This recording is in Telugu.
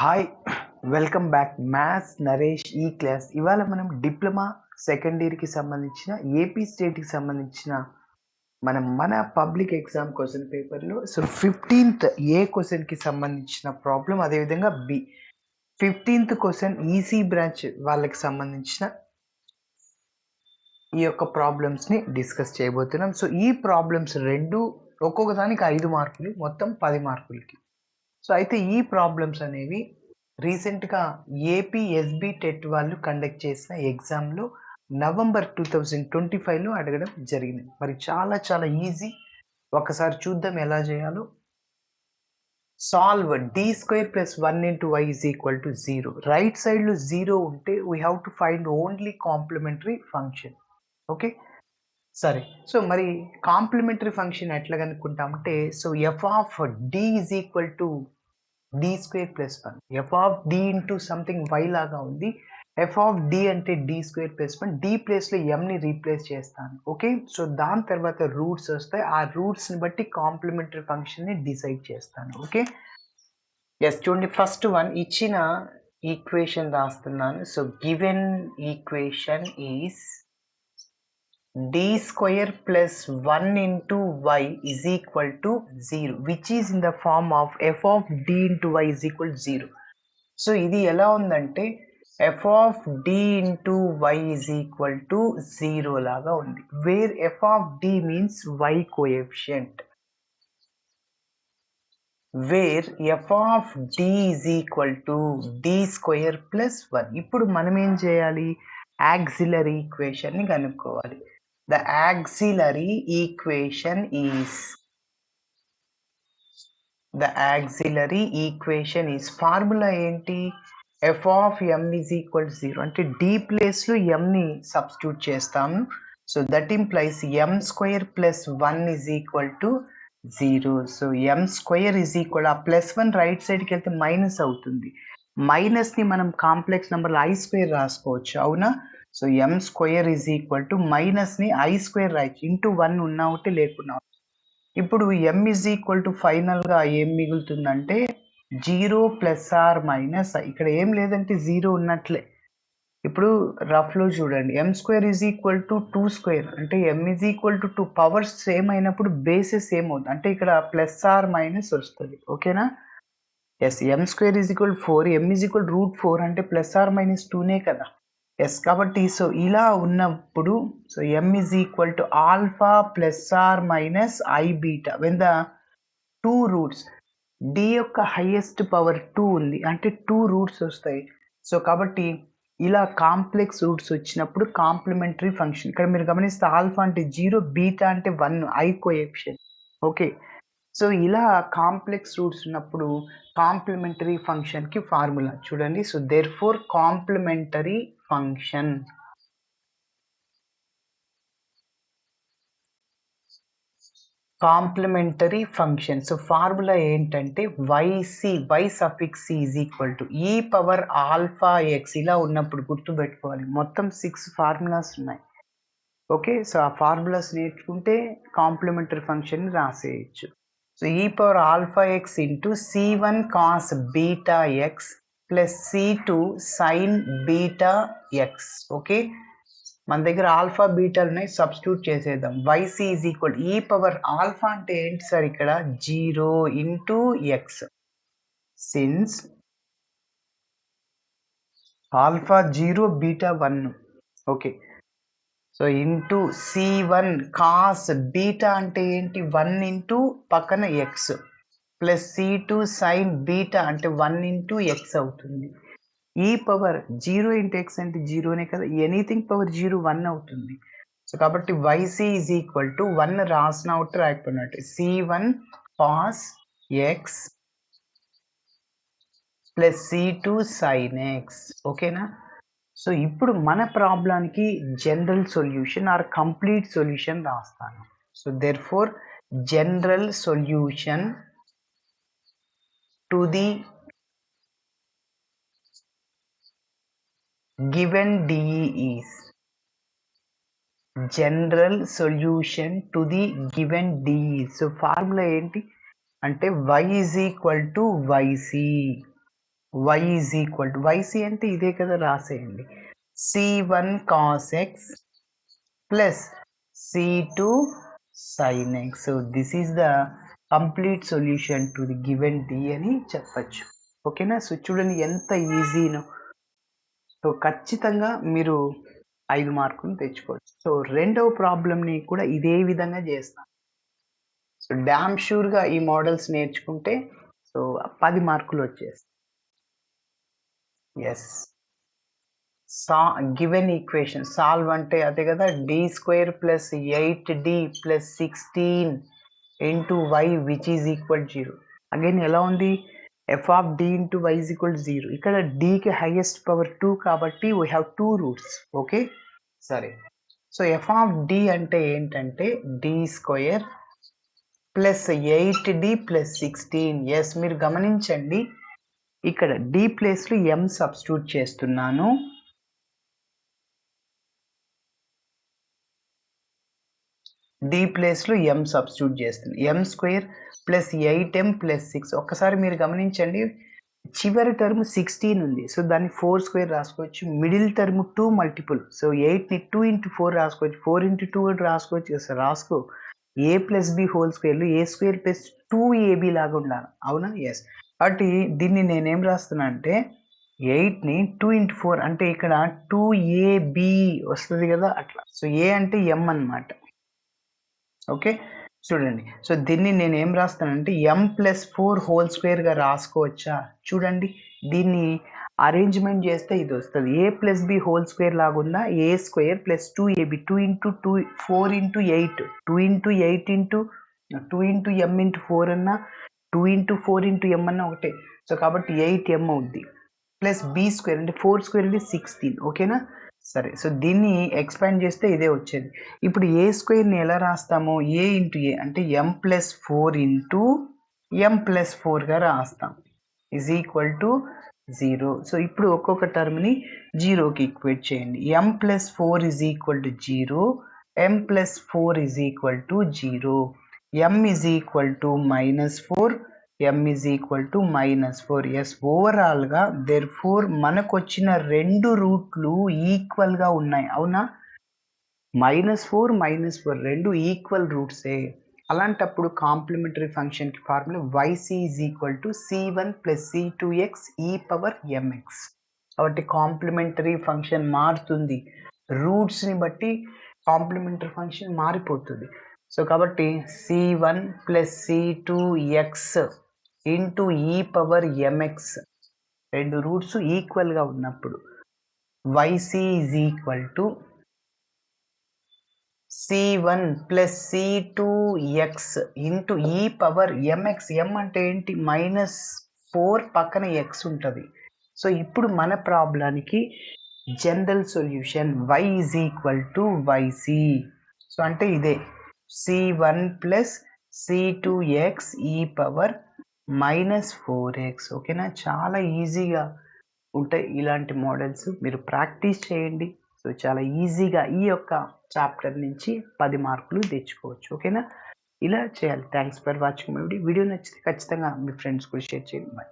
Hi welcome back maths Naresh ఈ క్లాస్. ఇవాళ మనం డిప్లొమా సెకండ్ ఇయర్కి సంబంధించిన ఏపీ స్టేట్కి సంబంధించిన మన పబ్లిక్ ఎగ్జామ్ క్వశ్చన్ పేపర్లో 15th ఏ క్వశ్చన్కి సంబంధించిన ప్రాబ్లం, అదేవిధంగా 15th క్వశ్చన్ ఈసీ బ్రాంచ్ వాళ్ళకి సంబంధించిన ఈ యొక్క ప్రాబ్లమ్స్ని డిస్కస్ చేయబోతున్నాం. సో ఈ ప్రాబ్లమ్స్ రెండు ఒక్కొక్క దానికి 5 మార్కులు, మొత్తం 10 మార్కులకి. సో అయితే ఈ ప్రాబ్లమ్స్ అనేవి రీసెంట్గా ఏపీ ఎస్బి టెట్ వాళ్ళు కండక్ట్ చేసిన ఎగ్జామ్లో నవంబర్ 2025లో అడగడం జరిగింది. మరి చాలా చాలా ఈజీ. ఒకసారి చూద్దాం ఎలా చేయాలో. Solve D square plus 1 into Y is equal to 0. Right సైడ్లో 0 ఉంటే we have to find only complementary function. Okay, సరే. సో మరి కాంప్లిమెంటరీ ఫంక్షన్ ఎట్లా కనుక్కుంటామంటే, so F of D is equal to D square plus 1. F of D into something Y లాగా ఉంది. ఎఫ్ ఆఫ్ డి అంటే డి స్క్వేర్ ప్లస్ 1, డి ప్లేస్లో ఎంని రీప్లేస్ చేస్తాను. ఓకే, సో దాని తర్వాత రూట్స్ వస్తాయి. ఆ రూట్స్ని బట్టి కాంప్లిమెంటరీ ఫంక్షన్ని డిసైడ్ చేస్తాను. Okay, yes. చూడండి, ఫస్ట్ వన్ ఇచ్చిన ఈక్వేషన్ రాస్తున్నాను. So given equation is d square plus 1 into y is equal to 0, which is in the form of f of d into y is equal to 0. So ఇది ఎలా ఉందంటే f of d into y is equal to 0 లాగా ఉంది, where f of d means y coefficient, where f of d is equal to d square plus 1. ఇప్పుడు మనం ఏం చేయాలి? ఆక్సిలరీ ఈక్వేషన్ని కనుక్కోవాలి. The auxiliary equation is formula ఏంటి? f of m is equal to 0 అంటే d ప్లేస్లో mని సబ్స్టిట్యూట్ చేస్తాము. So that implies m square plus 1 is equal to 0. So m square is equal, ఆ ప్లస్ 1 రైట్ సైడ్కి వెళ్తే మైనస్ అవుతుంది. మైనస్ని మనం కాంప్లెక్స్ నెంబర్లో i స్క్వేర్ రాసుకోవచ్చు, అవునా? So m square is equal to మైనస్ని i స్క్వేర్ రాయొచ్చు, ఇంటూ 1 ఉన్నా ఒకటి లేకున్నా. ఇప్పుడు m ఈజ్ ఈక్వల్ టు ఫైనల్గా ఏం మిగులుతుందంటే 0 ప్లస్ ఆర్ మైనస్. ఇక్కడ ఏం లేదంటే 0 ఉన్నట్లే. ఇప్పుడు రఫ్లో చూడండి, m square is equal to 2 square అంటే m is equal to 2. Powers same అయినప్పుడు బేసెస్ సేమ్ అవుతుంది, అంటే ఇక్కడ ప్లస్ ఆర్ మైనస్ వస్తుంది. ఓకేనా? Yes, m square is equal 4, m is equal √4 అంటే ప్లస్ ఆర్ మైనస్ 2నే కదా. ఎస్, కాబట్టి సో ఇలా ఉన్నప్పుడు so m is equal to alpha plus or minus I beta when the 2 roots. d యొక్క హైయెస్ట్ పవర్ 2 ఉంది అంటే 2 రూట్స్ వస్తాయి. సో కాబట్టి ఇలా కాంప్లెక్స్ రూట్స్ వచ్చినప్పుడు కాంప్లిమెంటరీ ఫంక్షన్. ఇక్కడ మీరు గమనిస్తే ఆల్ఫా అంటే 0, బీటా అంటే 1, ఐ కోఎఫిషియెంట్. ఓకే, సో ఇలా కాంప్లెక్స్ రూట్స్ ఉన్నప్పుడు కాంప్లిమెంటరీ ఫంక్షన్కి ఫార్ములా చూడండి. So therefore complementary function, complementary function. So formula ఏంటంటే Y suffix C is equal to e power alpha x. ఇలా ఉన్నప్పుడు గుర్తుపెట్టుకోవాలి, మొత్తం 6 ఫార్ములాస్ ఉన్నాయి. ఓకే, సో ఆ ఫార్ములాస్ నేర్చుకుంటే కాంప్లిమెంటరీ ఫంక్షన్ రాసేయచ్చు. So e power alpha x into c1 cos beta x plus c2 sine beta x. Okay, మన దగ్గర ఆల్ఫా బీటాలు ఉన్నాయి, సబ్స్టిట్యూట్ చేసేద్దాం. Y C is equal e power alpha అంటే ఏంటి సార్? ఇక్కడ 0 into x, since alpha 0 beta 1. Okay, so into c1 cos beta అంటే ఏంటి? 1 ఇంటూ పక్కన X plus c2 sine beta అంటే 1 ఇంటూ ఎక్స్ అవుతుంది. ఈ పవర్ 0 ఇంటూ ఎక్స్ అంటే 0నే కదా, ఎనీథింగ్ పవర్ 0 1 అవుతుంది. సో కాబట్టి వైసీ ఈజ్ ఈక్వల్ టు 1 రాసిన అవుట్ రాకపోయినట్టు c1 cos X plus c2 sine X. ఓకేనా? సో ఇప్పుడు మన ప్రాబ్లానికి general solution or complete solution రాస్తాను. So therefore general solution to the given DE is, general solution to the given DE. So formula ఏంటి అంటే y is equal to yc. y is equal to yc అంటే ఇదే కదా, రాసేయండి. c1 cos x ప్లస్ c2 sin x. So this is the complete solution to the given d అని చెప్పచ్చు. ఓకేనా? సో చూడండి ఎంత ఈజీనో. సో ఖచ్చితంగా మీరు 5 మార్కులు తెచ్చుకోవచ్చు. సో రెండవ ప్రాబ్లమ్ని కూడా ఇదే విధంగా చేస్తాం. సో డ్యామ్ షూర్గా ఈ మోడల్స్ నేర్చుకుంటే సో 10 మార్కులు వచ్చేస్తాయి. ఎస్, గివెన్ ఈక్వేషన్ సాల్వ్ అంటే అదే కదా, d² plus 8d plus 16 into y which is equal 0. Again ఎలా ఉంది, f of d into y is equal 0. ఇక్కడ dకి హైయెస్ట్ పవర్ 2 కాబట్టి వీ హ్యావ్ 2 రూట్స్. ఓకే, సరే. సో f ఆఫ్ d అంటే ఏంటంటే d² plus 8d plus 16. Yes, మీరు గమనించండి ఇక్కడ d ప్లేస్లో m సబ్స్టిట్యూట్ చేస్తున్నాను. d ప్లేస్లో m సబ్స్టిట్యూట్ చేస్తుంది. m² plus 8m plus 6. ఒక్కసారి మీరు గమనించండి, చివరి టర్మ్ 16 ఉంది. సో దాన్ని 4² రాసుకోవచ్చు. మిడిల్ టర్మ్ 2 మల్టిపుల్. సో 8ని 2 ఇంటూ 4 రాసుకోవచ్చు. 4 ఇంటూ 2 రాసుకోవచ్చు. రాసుకో a ప్లస్ b హోల్ స్క్వేర్లు a² ప్లస్ 2ab లాగా ఉండాలి. అవునా? ఎస్. కాబట్టి దీన్ని నేనేం రాస్తున్నా అంటే 8ని 2 ఇంటూ 4 అంటే ఇక్కడ 2ab వస్తుంది కదా, అట్లా. సో a అంటే m అన్నమాట. ఓకే, చూడండి. సో దీన్ని నేను ఏం రాస్తానంటే m+4 హోల్ స్క్వేర్గా రాసుకోవచ్చా? చూడండి, దీన్ని అరేంజ్మెంట్ చేస్తే ఇది వస్తుంది. a plus B whole square లాగుందా, a² plus 2ab 2 into 2 4 into 8 2 into 8 into 2 into m into 4 అన్నా 2 ఇంటూ 4 ఇంటూ m అన్నా ఒకటే. సో కాబట్టి 8m అవుద్ది. ప్లస్ b² అంటే 4² అంటే 16. ఓకేనా? సరే. సో దీన్ని ఎక్స్పాండ్ చేస్తే ఇదే వచ్చేది. ఇప్పుడు a²ని ఎలా రాస్తాము, a ఇంటూ a అంటే m+4 ఇంటూ m+4గా రాస్తాం ఈజ్ ఈక్వల్ టు 0. సో ఇప్పుడు ఒక్కొక్క టర్మ్ని 0కి ఈక్వేట్ చేయండి. m+4 is equal to 0, m+4 is equal to 0, m is equal to -4, m is equal to -4. Yes, ఓవరాల్గా దేర్ఫోర్ మనకు వచ్చిన రెండు రూట్లు ఈక్వల్గా ఉన్నాయి. అవునా? -4 -4 రెండు ఈక్వల్ రూట్సే. అలాంటప్పుడు కాంప్లిమెంటరీ ఫంక్షన్కి formula yc is equal to c1 plus c2x e⁻mx. కాబట్టి కాంప్లిమెంటరీ ఫంక్షన్ మారుతుంది, రూట్స్ని బట్టి కాంప్లిమెంటరీ ఫంక్షన్ మారిపోతుంది. సో కాబట్టి c1 plus c2x into e⁻mx రెండు రూట్స్ ఈక్వల్గా ఉన్నప్పుడు yc is equal to c1 plus c2x into e⁻mx. m అంటే ఏంటి, -4 పక్కన x ఉంటుంది. సో ఇప్పుడు మన ప్రాబ్లానికి general solution y is equal to yc. So అంటే ఇదే c1 ప్లస్ c2x e⁻−4x. ఓకేనా? చాలా ఈజీగా ఉంటాయి ఇలాంటి మోడల్స్, మీరు ప్రాక్టీస్ చేయండి. సో చాలా ఈజీగా ఈ యొక్క చాప్టర్ నుంచి 10 మార్కులు తెచ్చుకోవచ్చు. ఓకేనా? ఇలా చేయాలి. Thanks for watching my video. Video నచ్చితే ఖచ్చితంగా మీ ఫ్రెండ్స్ కూడా షేర్ చేయండి. బాయ్.